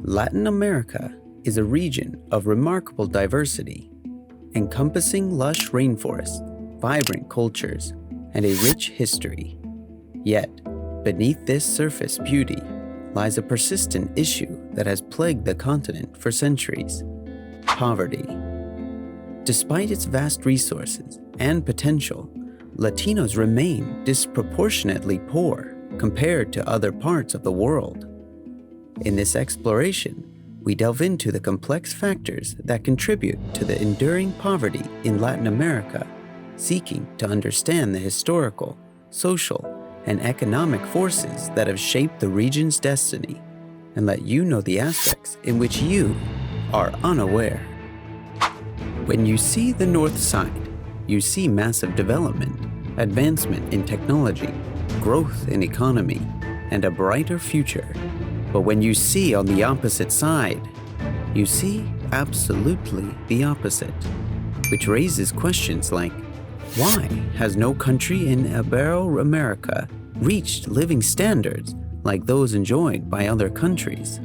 Latin America is a region of remarkable diversity, encompassing lush rainforests, vibrant cultures, and a rich history. Yet, beneath this surface beauty lies a persistent issue that has plagued the continent for centuries: poverty. Despite its vast resources and potential, Latinos remain disproportionately poor compared to other parts of the world. In this exploration, we delve into the complex factors that contribute to the enduring poverty in Latin America, seeking to understand the historical, social, and economic forces that have shaped the region's destiny, and let you know the aspects in which you are unaware. When you see the north side, you see massive development, advancement in technology, growth in economy, and a brighter future. But when you see on the opposite side, you see absolutely the opposite, which raises questions like, why has no country in Ibero-America reached living standards like those enjoyed by other countries?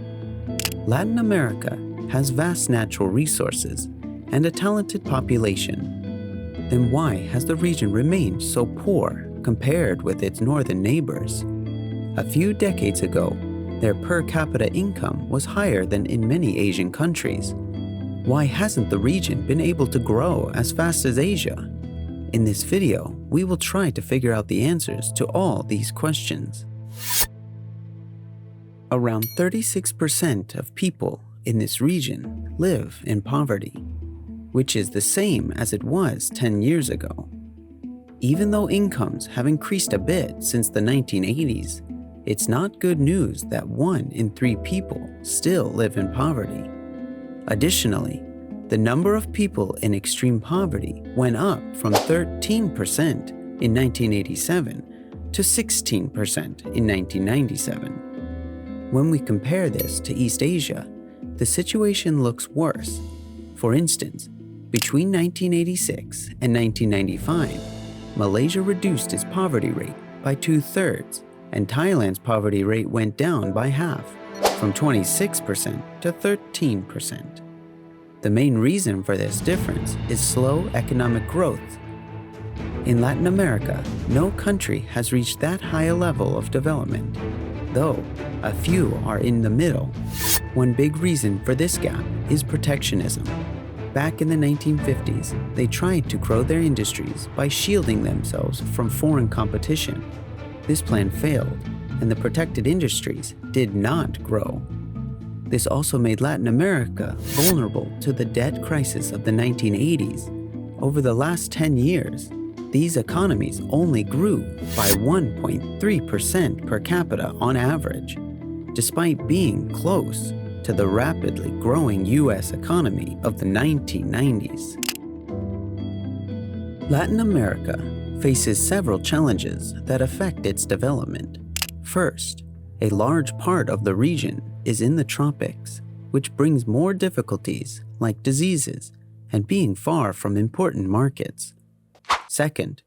Latin America has vast natural resources and a talented population. Then why has the region remained so poor compared with its northern neighbors? A few decades ago, their per capita income was higher than in many Asian countries. Why hasn't the region been able to grow as fast as Asia? In this video, we will try to figure out the answers to all these questions. Around 36% of people in this region live in poverty, which is the same as it was 10 years ago. Even though incomes have increased a bit since the 1980s, it's not good news that 1 in 3 people still live in poverty. Additionally, the number of people in extreme poverty went up from 13% in 1987 to 16% in 1997. When we compare this to East Asia, the situation looks worse. For instance, between 1986 and 1995, Malaysia reduced its poverty rate by 2/3, and Thailand's poverty rate went down by half, from 26% to 13%. The main reason for this difference is slow economic growth. In Latin America, no country has reached that high a level of development, though a few are in the middle. One big reason for this gap is protectionism. Back in the 1950s, they tried to grow their industries by shielding themselves from foreign competition. This plan failed, and the protected industries did not grow. This also made Latin America vulnerable to the debt crisis of the 1980s. Over the last 10 years, these economies only grew by 1.3% per capita on average, despite being close to the rapidly growing US economy of the 1990s. Latin America faces several challenges that affect its development. First, a large part of the region is in the tropics, which brings more difficulties like diseases and being far from important markets. Second,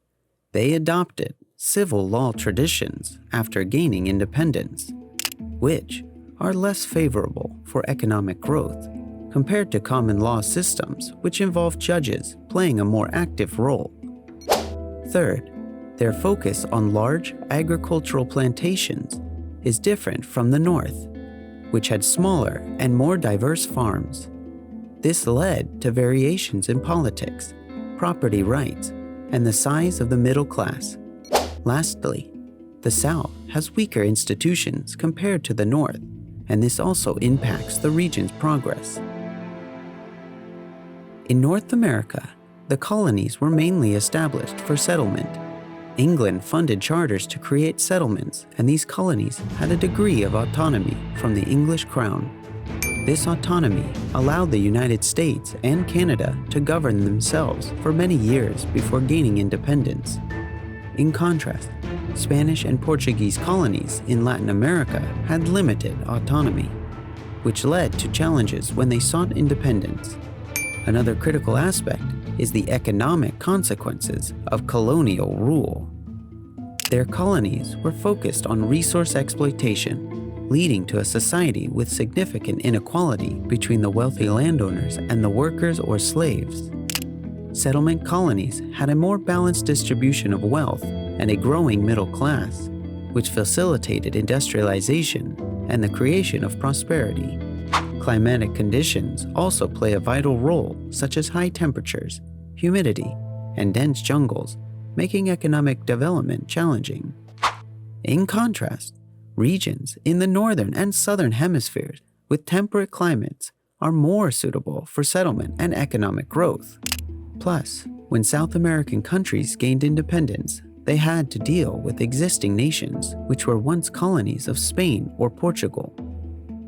they adopted civil law traditions after gaining independence, which are less favorable for economic growth compared to common law systems, which involve judges playing a more active role. Third, their focus on large agricultural plantations is different from the north, which had smaller and more diverse farms. This led to variations in politics, property rights, and the size of the middle class. Lastly, the South has weaker institutions compared to the North, and this also impacts the region's progress. In North America, the colonies were mainly established for settlement. England funded charters to create settlements, and these colonies had a degree of autonomy from the English crown. This autonomy allowed the United States and Canada to govern themselves for many years before gaining independence. In contrast, Spanish and Portuguese colonies in Latin America had limited autonomy, which led to challenges when they sought independence. Another critical aspect is the economic consequences of colonial rule. Their colonies were focused on resource exploitation, leading to a society with significant inequality between the wealthy landowners and the workers or slaves. Settlement colonies had a more balanced distribution of wealth and a growing middle class, which facilitated industrialization and the creation of prosperity. Climatic conditions also play a vital role, such as high temperatures, humidity, and dense jungles, making economic development challenging. In contrast, regions in the northern and southern hemispheres with temperate climates are more suitable for settlement and economic growth. Plus, when South American countries gained independence, they had to deal with existing nations which were once colonies of Spain or Portugal.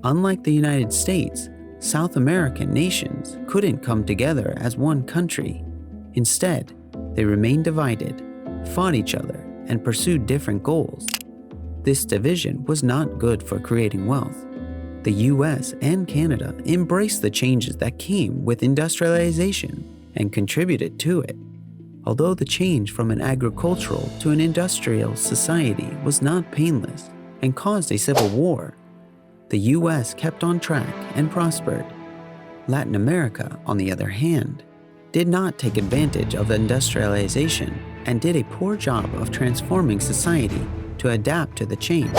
Unlike the United States, South American nations couldn't come together as one country. Instead, they remained divided, fought each other, and pursued different goals. This division was not good for creating wealth. The US and Canada embraced the changes that came with industrialization and contributed to it. Although the change from an agricultural to an industrial society was not painless and caused a civil war, the US kept on track and prospered. Latin America, on the other hand, did not take advantage of industrialization and did a poor job of transforming society to adapt to the change.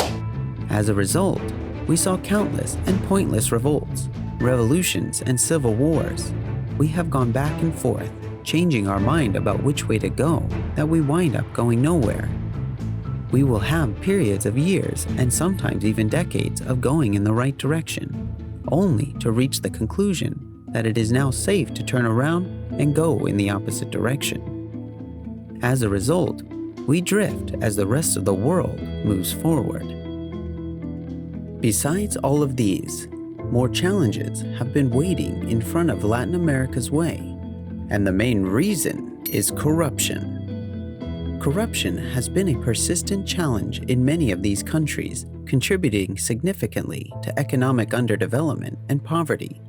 As a result, we saw countless and pointless revolts, revolutions, and civil wars. We have gone back and forth, changing our mind about which way to go, that we wind up going nowhere. We will have periods of years and sometimes even decades of going in the right direction, only to reach the conclusion that it is now safe to turn around and go in the opposite direction. As a result, we drift as the rest of the world moves forward. Besides all of these, more challenges have been waiting in front of Latin America's way, and the main reason is corruption. Corruption has been a persistent challenge in many of these countries, contributing significantly to economic underdevelopment and poverty.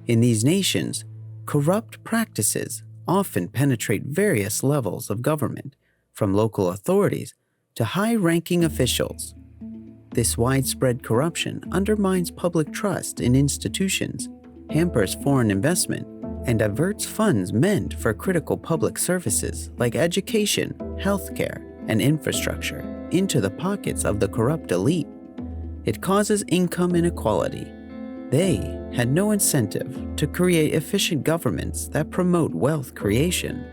In these nations, corrupt practices often penetrate various levels of government, from local authorities to high-ranking officials. This widespread corruption undermines public trust in institutions, hampers foreign investment, and diverts funds meant for critical public services like education, healthcare, and infrastructure into the pockets of the corrupt elite. It causes income inequality. They had no incentive to create efficient governments that promote wealth creation.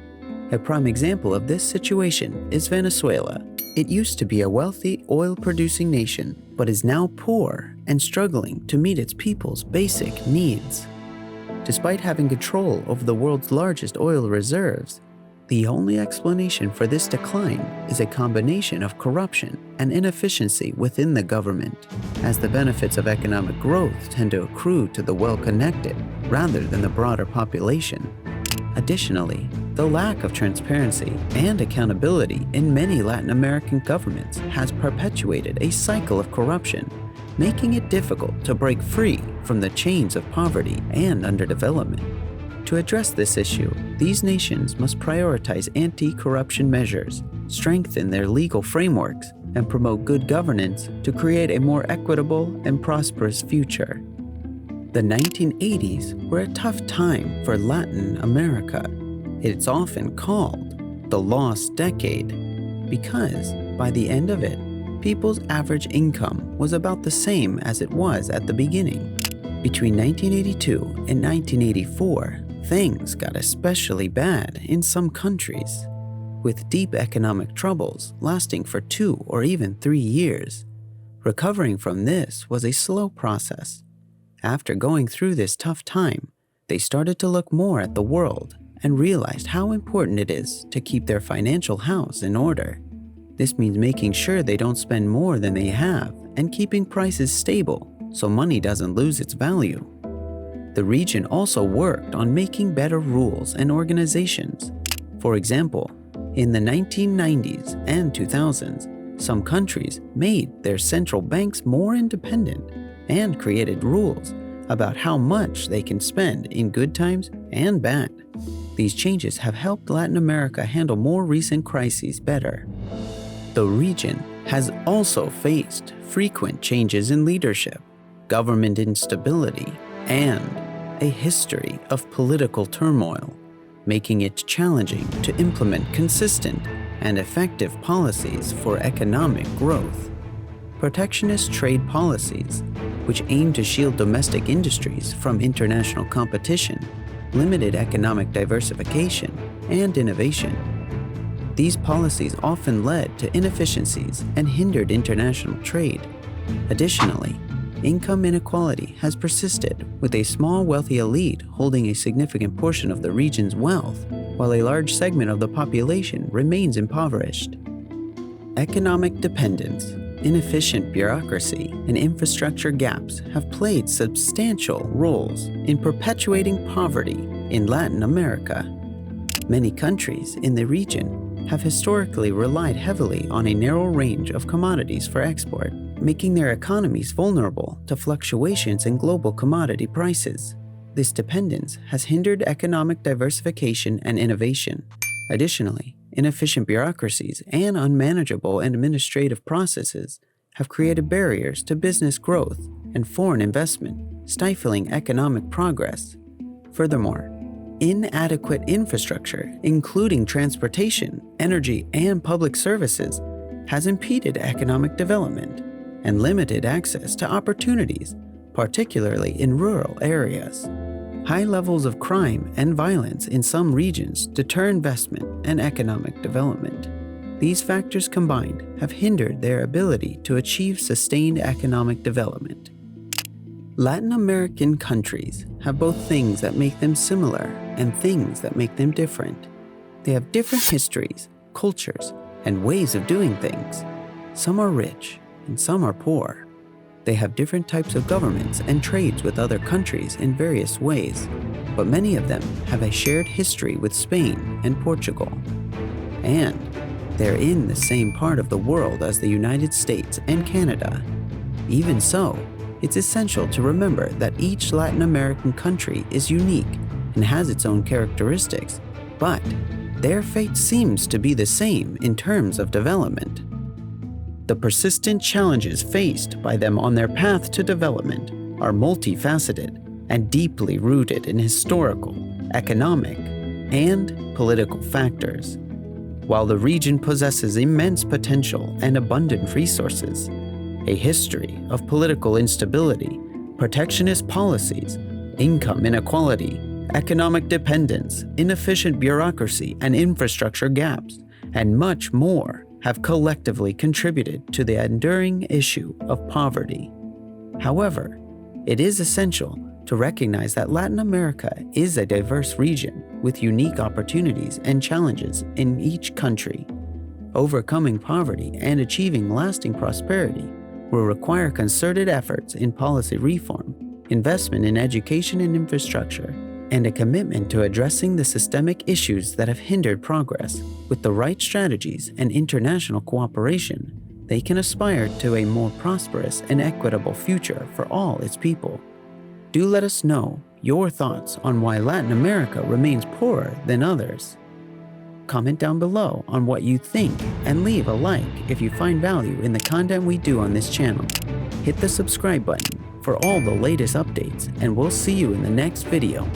A prime example of this situation is Venezuela. It used to be a wealthy oil-producing nation, but is now poor and struggling to meet its people's basic needs. Despite having control over the world's largest oil reserves, the only explanation for this decline is a combination of corruption and inefficiency within the government, as the benefits of economic growth tend to accrue to the well-connected rather than the broader population. Additionally, the lack of transparency and accountability in many Latin American governments has perpetuated a cycle of corruption, making it difficult to break free from the chains of poverty and underdevelopment. To address this issue, these nations must prioritize anti-corruption measures, strengthen their legal frameworks, and promote good governance to create a more equitable and prosperous future. The 1980s were a tough time for Latin America. It's often called the lost decade because, by the end of it, people's average income was about the same as it was at the beginning. Between 1982 and 1984, things got especially bad in some countries, with deep economic troubles lasting for 2 or even 3 years. Recovering from this was a slow process. After going through this tough time, they started to look more at the world and realized how important it is to keep their financial house in order. This means making sure they don't spend more than they have and keeping prices stable so money doesn't lose its value. The region also worked on making better rules and organizations. For example, in the 1990s and 2000s, some countries made their central banks more independent and created rules about how much they can spend in good times and bad. These changes have helped Latin America handle more recent crises better. The region has also faced frequent changes in leadership, government instability, and a history of political turmoil, making it challenging to implement consistent and effective policies for economic growth. Protectionist trade policies, which aim to shield domestic industries from international competition, limited economic diversification and innovation. These policies often led to inefficiencies and hindered international trade. Additionally, income inequality has persisted, with a small wealthy elite holding a significant portion of the region's wealth, while a large segment of the population remains impoverished. Economic dependence, inefficient bureaucracy, and infrastructure gaps have played substantial roles in perpetuating poverty in Latin America. Many countries in the region have historically relied heavily on a narrow range of commodities for export, making their economies vulnerable to fluctuations in global commodity prices. This dependence has hindered economic diversification and innovation. Additionally, inefficient bureaucracies and unmanageable administrative processes have created barriers to business growth and foreign investment, stifling economic progress. Furthermore, inadequate infrastructure, including transportation, energy, and public services, has impeded economic development and limited access to opportunities, particularly in rural areas. High levels of crime and violence in some regions deter investment and economic development. These factors combined have hindered their ability to achieve sustained economic development. Latin American countries have both things that make them similar and things that make them different. They have different histories, cultures, and ways of doing things. Some are rich and some are poor. They have different types of governments and trades with other countries in various ways, but many of them have a shared history with Spain and Portugal. And they're in the same part of the world as the United States and Canada. Even so, it's essential to remember that each Latin American country is unique and has its own characteristics, but their fate seems to be the same in terms of development. The persistent challenges faced by them on their path to development are multifaceted and deeply rooted in historical, economic, and political factors. While the region possesses immense potential and abundant resources, a history of political instability, protectionist policies, income inequality, economic dependence, inefficient bureaucracy and infrastructure gaps, and much more have collectively contributed to the enduring issue of poverty. However, it is essential to recognize that Latin America is a diverse region with unique opportunities and challenges in each country. Overcoming poverty and achieving lasting prosperity will require concerted efforts in policy reform, investment in education and infrastructure, and a commitment to addressing the systemic issues that have hindered progress. With the right strategies and international cooperation, they can aspire to a more prosperous and equitable future for all its people. Do let us know your thoughts on why Latin America remains poorer than others. Comment down below on what you think and leave a like if you find value in the content we do on this channel. Hit the subscribe button for all the latest updates, and we'll see you in the next video.